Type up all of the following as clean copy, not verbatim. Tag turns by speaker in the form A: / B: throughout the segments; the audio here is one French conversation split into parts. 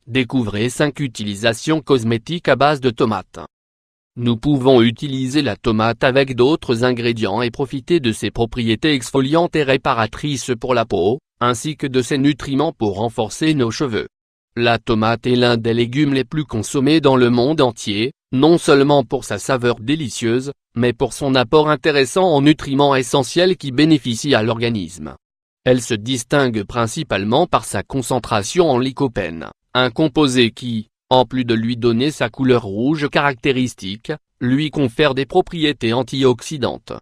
A: Découvrez 5 utilisations cosmétiques à base de tomates. Nous pouvons utiliser la tomate avec d'autres ingrédients et profiter de ses propriétés exfoliantes et réparatrices pour la peau, ainsi que de ses nutriments pour renforcer nos cheveux. La tomate est l'un des légumes les plus consommés dans le monde entier, non seulement pour sa saveur délicieuse, mais pour son apport intéressant en nutriments essentiels qui bénéficient à l'organisme. Elle se distingue principalement par sa concentration en lycopène, un composé qui, en plus de lui donner sa couleur rouge caractéristique, lui confère des propriétés antioxydantes.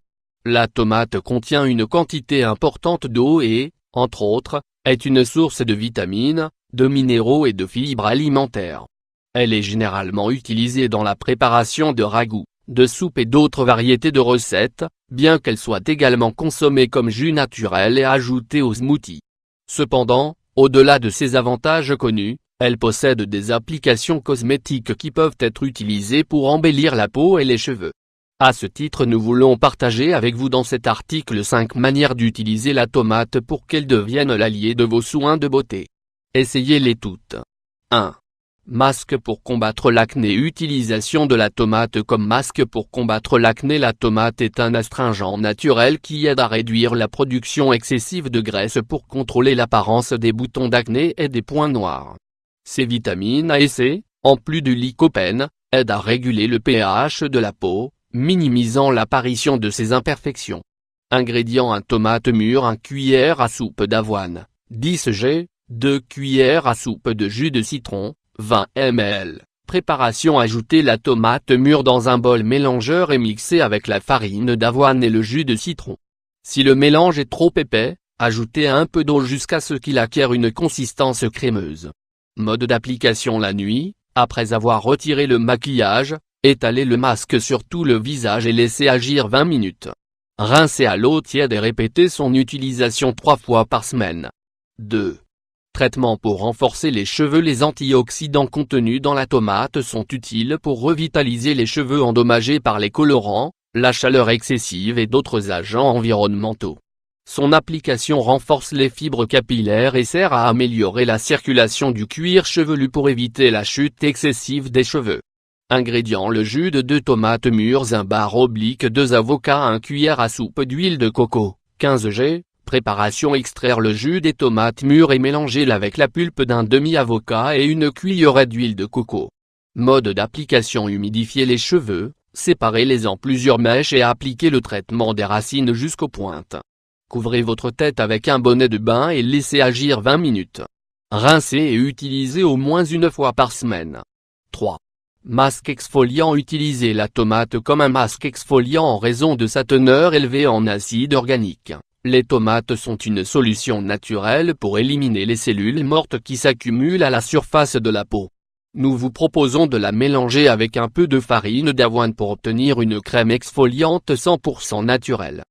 A: La tomate contient une quantité importante d'eau et, entre autres, est une source de vitamines, de minéraux et de fibres alimentaires. Elle est généralement utilisée dans la préparation de ragoûts, de soupes et d'autres variétés de recettes, bien qu'elle soit également consommée comme jus naturel et ajoutée aux smoothies. Cependant, au-delà de ses avantages connus, elle possède des applications cosmétiques qui peuvent être utilisées pour embellir la peau et les cheveux. À ce titre, nous voulons partager avec vous dans cet article 5 manières d'utiliser la tomate pour qu'elle devienne l'allié de vos soins de beauté. Essayez-les toutes. 1. Masque pour combattre l'acné. Utilisation de la tomate comme masque pour combattre l'acné. La tomate est un astringent naturel qui aide à réduire la production excessive de graisse pour contrôler l'apparence des boutons d'acné et des points noirs. Ses vitamines A et C, en plus du lycopène, aident à réguler le pH de la peau, minimisant l'apparition de ces imperfections. Ingrédients: 1 tomate mûre, 1 cuillère à soupe d'avoine, 10 g, 2 cuillères à soupe de jus de citron, 20 ml. Préparation: ajoutez la tomate mûre dans un bol mélangeur et mixez avec la farine d'avoine et le jus de citron. Si le mélange est trop épais, ajoutez un peu d'eau jusqu'à ce qu'il acquiert une consistance crémeuse. Mode d'application: la nuit, après avoir retiré le maquillage, étalez le masque sur tout le visage et laissez agir 20 minutes. Rincez à l'eau tiède et répétez son utilisation 3 fois par semaine. 2. Traitement pour renforcer les cheveux. Les antioxydants contenus dans la tomate sont utiles pour revitaliser les cheveux endommagés par les colorants, la chaleur excessive et d'autres agents environnementaux. Son application renforce les fibres capillaires et sert à améliorer la circulation du cuir chevelu pour éviter la chute excessive des cheveux. Ingrédients: le jus de 2 tomates mûres, 1 bar/2 avocats, 1 cuillère à soupe d'huile de coco, 15 g. Préparation: extraire le jus des tomates mûres et mélanger-le avec la pulpe d'un demi-avocat et une cuillerée d'huile de coco. Mode d'application: humidifier les cheveux, séparez-les en plusieurs mèches et appliquez le traitement des racines jusqu'aux pointes. Couvrez votre tête avec un bonnet de bain et laissez agir 20 minutes. Rincez et utilisez au moins 1 fois par semaine. 3. Masque exfoliant. Utilisez la tomate comme un masque exfoliant en raison de sa teneur élevée en acide organique. Les tomates sont une solution naturelle pour éliminer les cellules mortes qui s'accumulent à la surface de la peau. Nous vous proposons de la mélanger avec un peu de farine d'avoine pour obtenir une crème exfoliante 100% naturelle.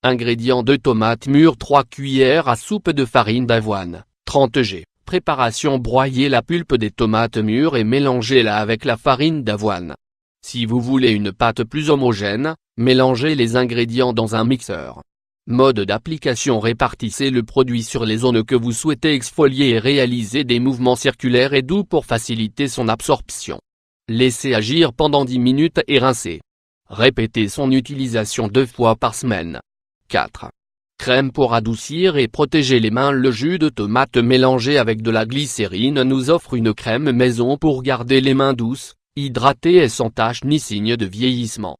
A: Ingrédients: 2 tomates mûres, 3 cuillères à soupe de farine d'avoine, 30 g. Préparation: broyez la pulpe des tomates mûres et mélangez-la avec la farine d'avoine. Si vous voulez une pâte plus homogène, mélangez les ingrédients dans un mixeur. Mode d'application: répartissez le produit sur les zones que vous souhaitez exfolier et réalisez des mouvements circulaires et doux pour faciliter son absorption. Laissez agir pendant 10 minutes et rincez. Répétez son utilisation 2 fois par semaine. 4. Crème pour adoucir et protéger les mains. Le jus de tomate mélangé avec de la glycérine nous offre une crème maison pour garder les mains douces, hydratées et sans taches ni signe de vieillissement.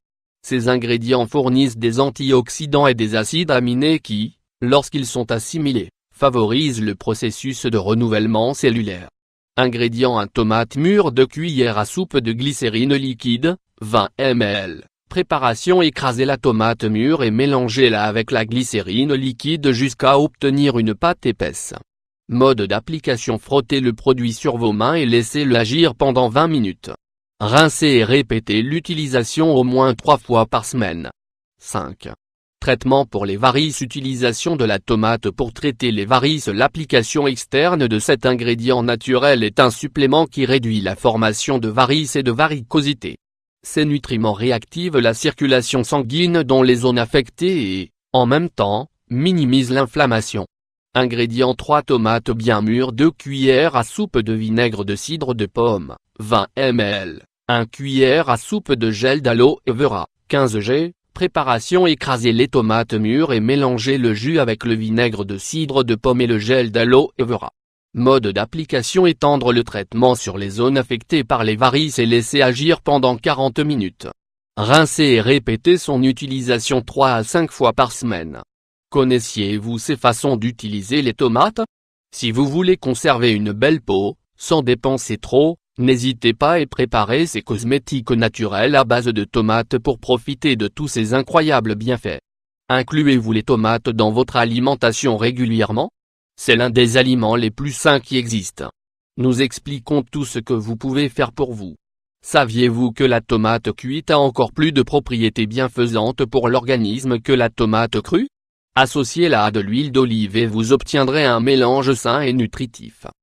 A: Ces ingrédients fournissent des antioxydants et des acides aminés qui, lorsqu'ils sont assimilés, favorisent le processus de renouvellement cellulaire. Ingrédients: 1 tomate mûre, 2 cuillères à soupe de glycérine liquide, 20 ml. Préparation: écrasez la tomate mûre et mélangez-la avec la glycérine liquide jusqu'à obtenir une pâte épaisse. Mode d'application: frottez le produit sur vos mains et laissez-le agir pendant 20 minutes. Rincez et répétez l'utilisation au moins 3 fois par semaine. 5. Traitement pour les varices. Utilisation de la tomate pour traiter les varices. L'application externe de cet ingrédient naturel est un supplément qui réduit la formation de varices et de varicosité. Ces nutriments réactivent la circulation sanguine dans les zones affectées et, en même temps, minimisent l'inflammation. Ingrédients: 3 tomates bien mûres, 2 cuillères à soupe de vinaigre de cidre de pomme, 20 ml, 1 cuillère à soupe de gel d'aloe vera, 15 g. Préparation: écraser les tomates mûres et mélanger le jus avec le vinaigre de cidre de pomme et le gel d'aloe vera. Mode d'application: étendre le traitement sur les zones affectées par les varices et laisser agir pendant 40 minutes. Rincer et répéter son utilisation 3 à 5 fois par semaine. Connaissiez-vous ces façons d'utiliser les tomates? Si vous voulez conserver une belle peau, sans dépenser trop, n'hésitez pas et préparez ces cosmétiques naturels à base de tomates pour profiter de tous ces incroyables bienfaits. Incluez-vous les tomates dans votre alimentation régulièrement? C'est l'un des aliments les plus sains qui existent. Nous expliquons tout ce que vous pouvez faire pour vous. Saviez-vous que la tomate cuite a encore plus de propriétés bienfaisantes pour l'organisme que la tomate crue? Associez-la à de l'huile d'olive et vous obtiendrez un mélange sain et nutritif.